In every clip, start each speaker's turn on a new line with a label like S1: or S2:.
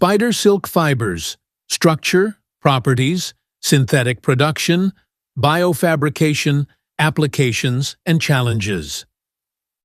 S1: Spider silk fibers: structure, properties, synthetic production, biofabrication, applications, and challenges.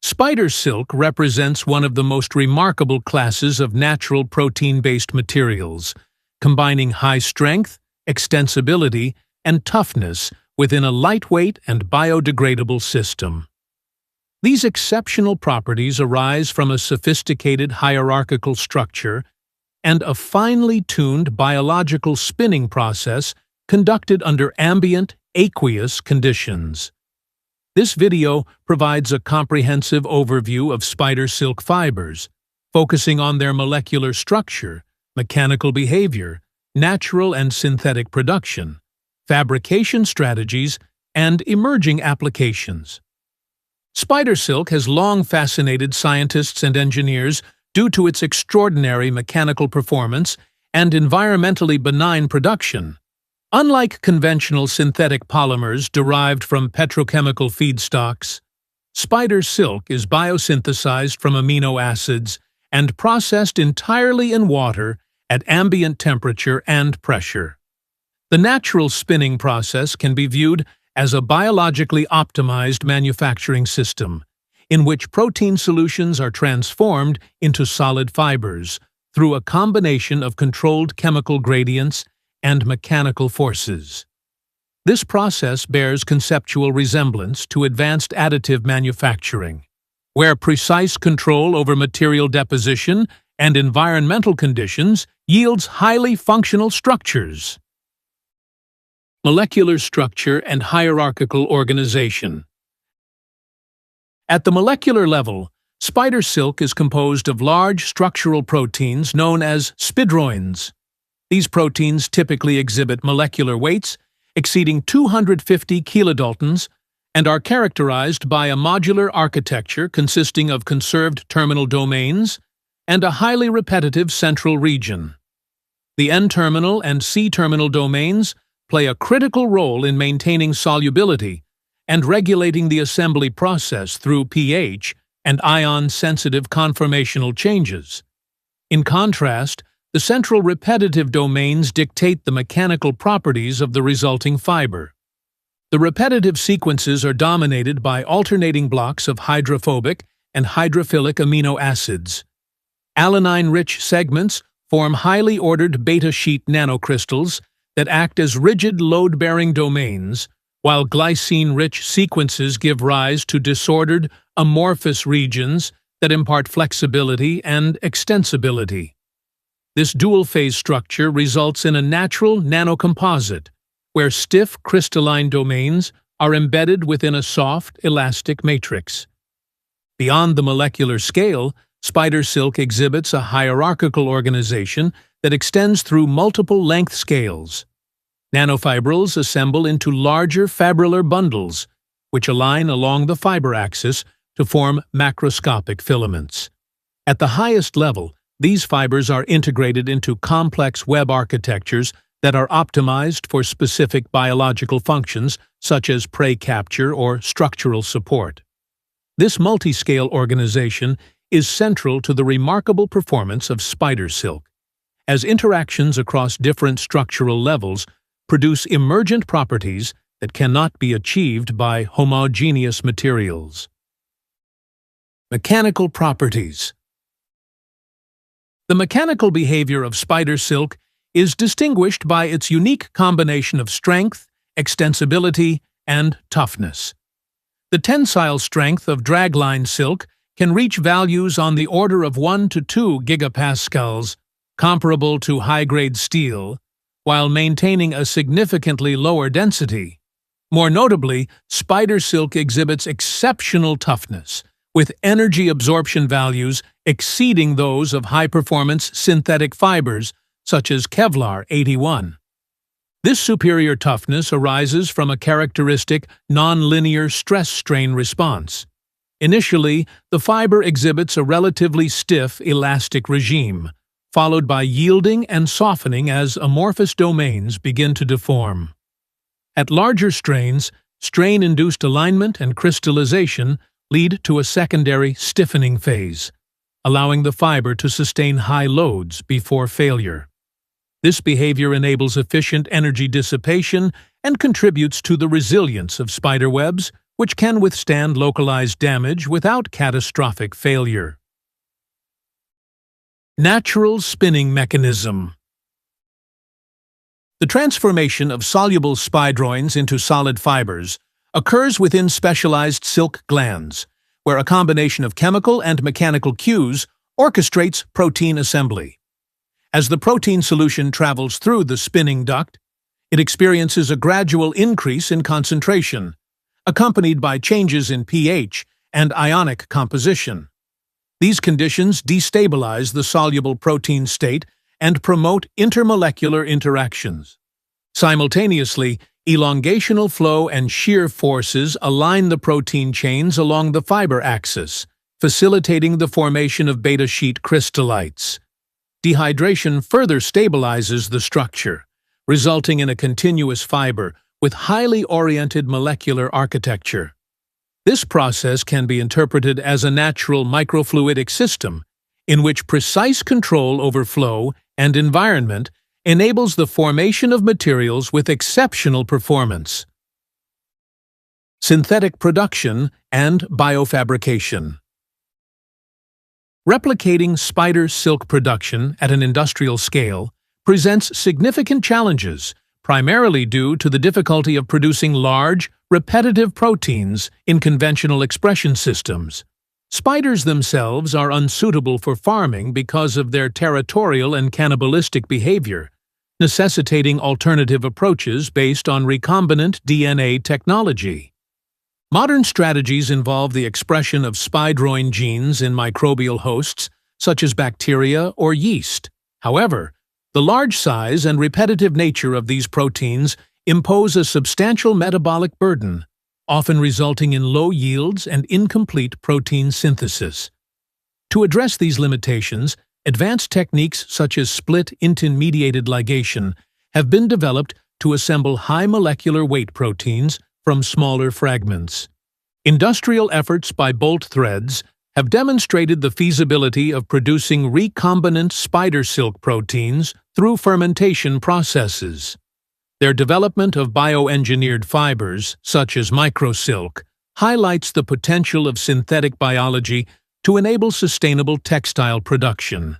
S1: Spider silk represents one of the most remarkable classes of natural protein-based materials, combining high strength, extensibility, and toughness within a lightweight and biodegradable system. These exceptional properties arise from a sophisticated hierarchical structure and a finely tuned biological spinning process conducted under ambient, aqueous conditions. This video provides a comprehensive overview of spider silk fibers, focusing on their molecular structure, mechanical behavior, natural and synthetic production, fabrication strategies, and emerging applications. Spider silk has long fascinated scientists and engineers due to its extraordinary mechanical performance and environmentally benign production. Unlike conventional synthetic polymers derived from petrochemical feedstocks, spider silk is biosynthesized from amino acids and processed entirely in water at ambient temperature and pressure. The natural spinning process can be viewed as a biologically optimized manufacturing system, in which protein solutions are transformed into solid fibers through a combination of controlled chemical gradients and mechanical forces. This process bears conceptual resemblance to advanced additive manufacturing, where precise control over material deposition and environmental conditions yields highly functional structures. Molecular structure and hierarchical organization. At the molecular level, spider silk is composed of large structural proteins known as spidroins. These proteins typically exhibit molecular weights exceeding 250 kilodaltons and are characterized by a modular architecture consisting of conserved terminal domains and a highly repetitive central region. The N-terminal and C-terminal domains play a critical role in maintaining solubility and regulating the assembly process through pH and ion-sensitive conformational changes. In contrast, the central repetitive domains dictate the mechanical properties of the resulting fiber. The repetitive sequences are dominated by alternating blocks of hydrophobic and hydrophilic amino acids. Alanine-rich segments form highly ordered beta-sheet nanocrystals that act as rigid load-bearing domains, while glycine-rich sequences give rise to disordered, amorphous regions that impart flexibility and extensibility. This dual-phase structure results in a natural nanocomposite, where stiff crystalline domains are embedded within a soft, elastic matrix. Beyond the molecular scale, spider silk exhibits a hierarchical organization that extends through multiple length scales. Nanofibrils assemble into larger fibrillar bundles, which align along the fiber axis to form macroscopic filaments. At the highest level, these fibers are integrated into complex web architectures that are optimized for specific biological functions such as prey capture or structural support. This multi-scale organization is central to the remarkable performance of spider silk, as interactions across different structural levels produce emergent properties that cannot be achieved by homogeneous materials. Mechanical properties. The mechanical behavior of spider silk is distinguished by its unique combination of strength, extensibility, and toughness. The tensile strength of dragline silk can reach values on the order of 1 to 2 gigapascals, comparable to high-grade steel, while maintaining a significantly lower density. More notably, spider silk exhibits exceptional toughness, with energy absorption values exceeding those of high-performance synthetic fibers such as Kevlar 81. This superior toughness arises from a characteristic nonlinear stress-strain response. Initially, the fiber exhibits a relatively stiff, elastic regime, followed by yielding and softening as amorphous domains begin to deform. At larger strains, strain-induced alignment and crystallization lead to a secondary stiffening phase, allowing the fiber to sustain high loads before failure. This behavior enables efficient energy dissipation and contributes to the resilience of spiderwebs, which can withstand localized damage without catastrophic failure. Natural spinning mechanism. The transformation of soluble spidroins into solid fibers occurs within specialized silk glands, where a combination of chemical and mechanical cues orchestrates protein assembly. As the protein solution travels through the spinning duct, it experiences a gradual increase in concentration, accompanied by changes in pH and ionic composition. These conditions destabilize the soluble protein state and promote intermolecular interactions. Simultaneously, elongational flow and shear forces align the protein chains along the fiber axis, facilitating the formation of beta sheet crystallites. Dehydration further stabilizes the structure, resulting in a continuous fiber with highly oriented molecular architecture. This process can be interpreted as a natural microfluidic system in which precise control over flow and environment enables the formation of materials with exceptional performance. Synthetic production and biofabrication. Replicating spider silk production at an industrial scale presents significant challenges, primarily due to the difficulty of producing large, repetitive proteins in conventional expression systems. Spiders themselves are unsuitable for farming because of their territorial and cannibalistic behavior, necessitating alternative approaches based on recombinant DNA technology. Modern strategies involve the expression of spidroin genes in microbial hosts, such as bacteria or yeast. However, the large size and repetitive nature of these proteins impose a substantial metabolic burden, often resulting in low yields and incomplete protein synthesis. To address these limitations, advanced techniques such as split-intern-mediated ligation have been developed to assemble high molecular weight proteins from smaller fragments. Industrial efforts by Bolt Threads have demonstrated the feasibility of producing recombinant spider silk proteins through fermentation processes. Their development of bioengineered fibers, such as microsilk, highlights the potential of synthetic biology to enable sustainable textile production.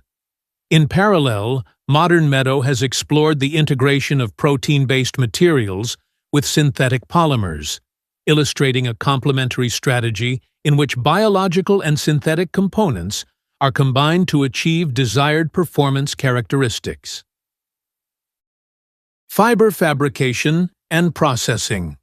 S1: In parallel, modern Meadow has explored the integration of protein-based materials with synthetic polymers, illustrating a complementary strategy in which biological and synthetic components are combined to achieve desired performance characteristics. Fiber fabrication and processing.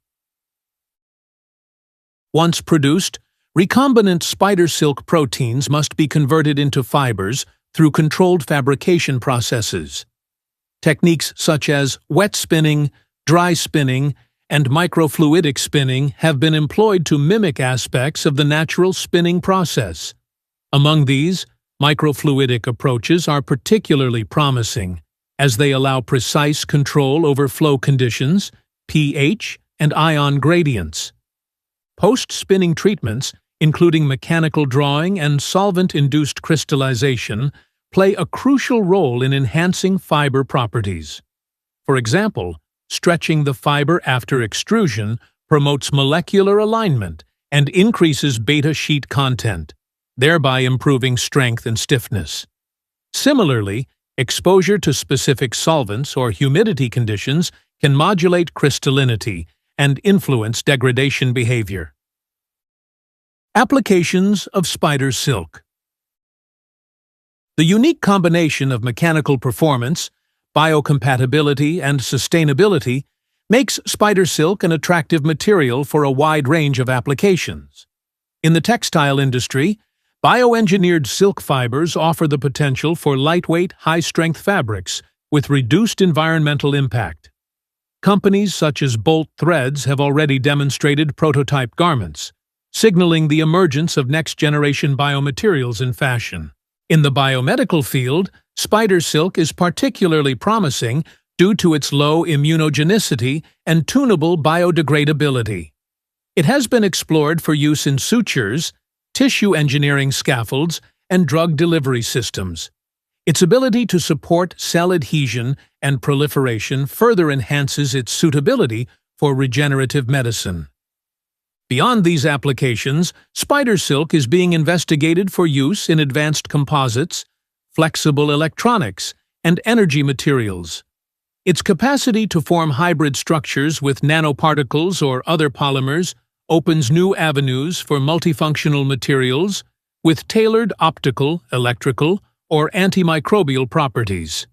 S1: Once produced, recombinant spider silk proteins must be converted into fibers through controlled fabrication processes. Techniques such as wet spinning, dry spinning, and microfluidic spinning have been employed to mimic aspects of the natural spinning process. Among these, microfluidic approaches are particularly promising, as they allow precise control over flow conditions, pH, and ion gradients. Post-spinning treatments, including mechanical drawing and solvent-induced crystallization, play a crucial role in enhancing fiber properties. For example, stretching the fiber after extrusion promotes molecular alignment and increases beta sheet content, thereby improving strength and stiffness. Similarly, exposure to specific solvents or humidity conditions can modulate crystallinity and influence degradation behavior. Applications of spider silk. The unique combination of mechanical performance, biocompatibility, and sustainability makes spider silk an attractive material for a wide range of applications. In the textile industry, bioengineered silk fibers offer the potential for lightweight, high-strength fabrics with reduced environmental impact. Companies such as Bolt Threads have already demonstrated prototype garments, signaling the emergence of next-generation biomaterials in fashion. In the biomedical field, spider silk is particularly promising due to its low immunogenicity and tunable biodegradability. It has been explored for use in sutures, tissue engineering scaffolds, and drug delivery systems. Its ability to support cell adhesion and proliferation further enhances its suitability for regenerative medicine. Beyond these applications, spider silk is being investigated for use in advanced composites, flexible electronics, and energy materials. Its capacity to form hybrid structures with nanoparticles or other polymers opens new avenues for multifunctional materials with tailored optical, electrical, or antimicrobial properties.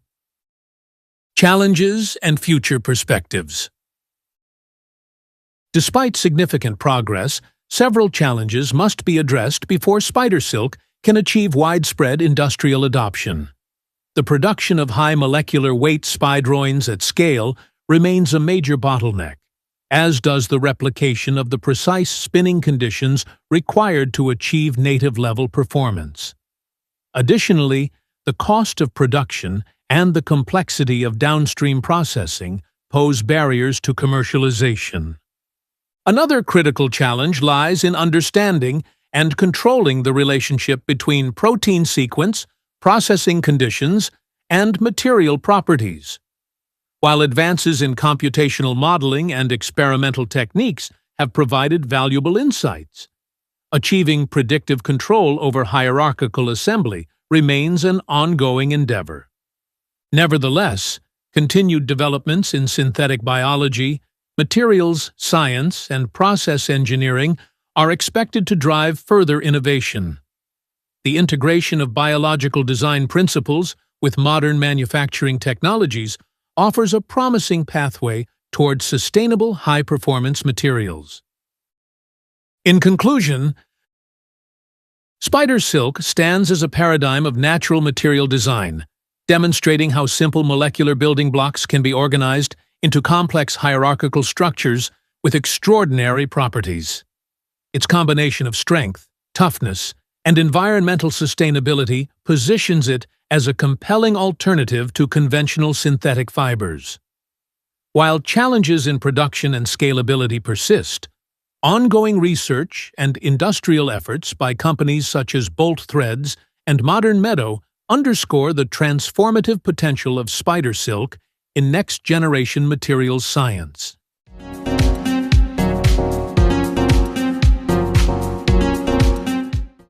S1: Challenges and future perspectives. Despite significant progress, several challenges must be addressed before spider silk can achieve widespread industrial adoption. The production of high molecular weight spidroins at scale remains a major bottleneck, as does the replication of the precise spinning conditions required to achieve native-level performance. Additionally, the cost of production and the complexity of downstream processing pose barriers to commercialization. Another critical challenge lies in understanding and controlling the relationship between protein sequence, processing conditions, and material properties. While advances in computational modeling and experimental techniques have provided valuable insights, achieving predictive control over hierarchical assembly remains an ongoing endeavor. Nevertheless, continued developments in synthetic biology, materials science, and process engineering are expected to drive further innovation. The integration of biological design principles with modern manufacturing technologies offers a promising pathway toward sustainable high-performance materials. In conclusion, spider silk stands as a paradigm of natural material design, demonstrating how simple molecular building blocks can be organized into complex hierarchical structures with extraordinary properties. Its combination of strength, toughness, and environmental sustainability positions it as a compelling alternative to conventional synthetic fibers. While challenges in production and scalability persist, ongoing research and industrial efforts by companies such as Bolt Threads and Modern Meadow underscore the transformative potential of spider silk in next-generation materials science.